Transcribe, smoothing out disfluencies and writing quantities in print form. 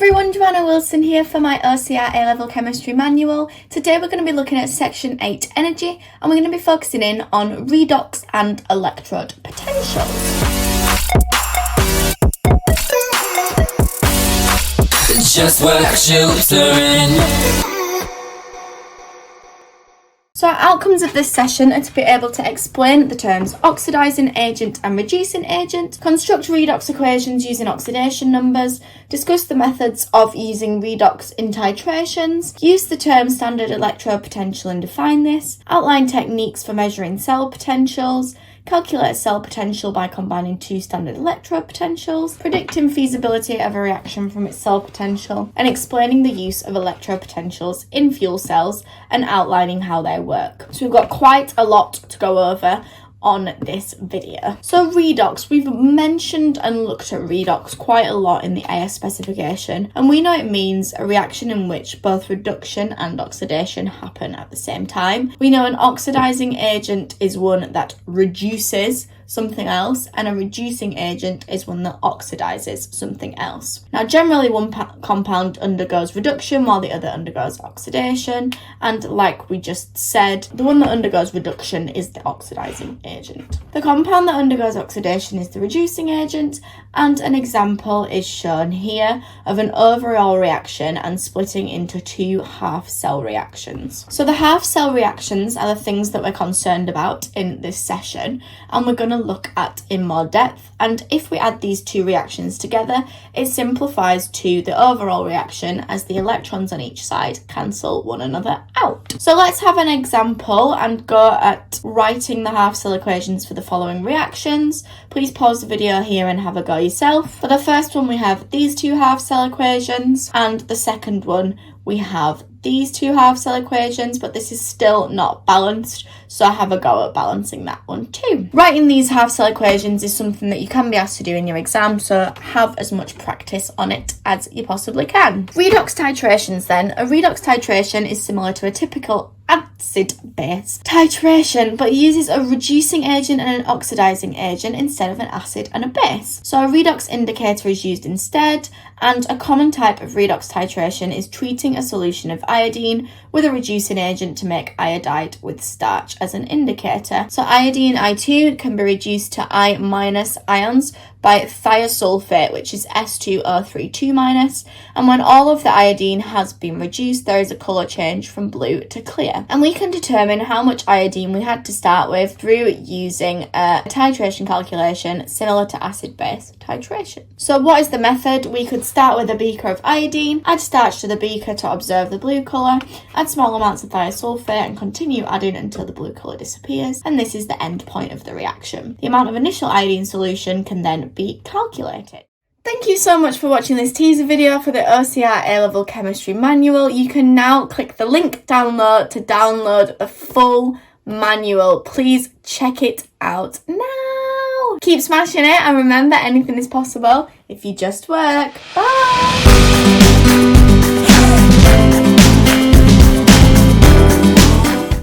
everyone, Joanna Wilson here for my OCR A-Level Chemistry Manual. Today we're going to be looking at Section 8 Energy, and we're going to be focusing in on redox and electrode potentials. Just work, shoots are in. So our outcomes of this session are to be able to explain the terms oxidizing agent and reducing agent, construct redox equations using oxidation numbers, discuss the methods of using redox in titrations, use the term standard electrode potential and define this, outline techniques for measuring cell potentials, calculate a cell potential by combining two standard electrode potentials, predicting feasibility of a reaction from its cell potential, and explaining the use of electrode potentials in fuel cells and outlining how they work. So we've got quite a lot to go over on this video. So redox, we've mentioned and looked at redox quite a lot in the AS specification, and we know it means a reaction in which both reduction and oxidation happen at the same time. We know an oxidizing agent is one that reduces something else, and a reducing agent is one that oxidizes something else. Now generally one compound undergoes reduction while the other undergoes oxidation, and like we just said, the one that undergoes reduction is the oxidizing agent. The compound that undergoes oxidation is the reducing agent, and an example is shown here of an overall reaction and splitting into two half cell reactions. So the half cell reactions are the things that we're concerned about in this session, and we're going to look at in more depth. And if we add these two reactions together, it simplifies to the overall reaction as the electrons on each side cancel one another out. So let's have an example and go at writing the half cell equations for the following reactions. Please pause the video here and have a go yourself. For the first one, we have these two half cell equations, and the second one we have these two half cell equations, but this is still not balanced, so I have a go at balancing that one too. Writing these half cell equations is something that you can be asked to do in your exam, so have as much practice on it as you possibly can. Redox titrations then. A redox titration is similar to a typical acid-base titration, but uses a reducing agent and an oxidizing agent instead of an acid and a base. So a redox indicator is used instead, and a common type of redox titration is treating a solution of iodine with a reducing agent to make iodide with starch as an indicator. So iodine I2 can be reduced to I- ions by thiosulfate, which is S2O32-, and when all of the iodine has been reduced, there is a colour change from blue to clear. And we can determine how much iodine we had to start with through using a titration calculation similar to acid-base titration. So what is the method? We could start with a beaker of iodine, add starch to the beaker to observe the blue colour, add small amounts of thiosulfate and continue adding until the blue colour disappears, and this is the end point of the reaction. The amount of initial iodine solution can then be calculated. Thank you so much for watching this teaser video for the OCR A-Level Chemistry Manual. You can now click the link download to download the full manual. Please check it out now. Keep smashing it, and remember, anything is possible if you just work. Bye!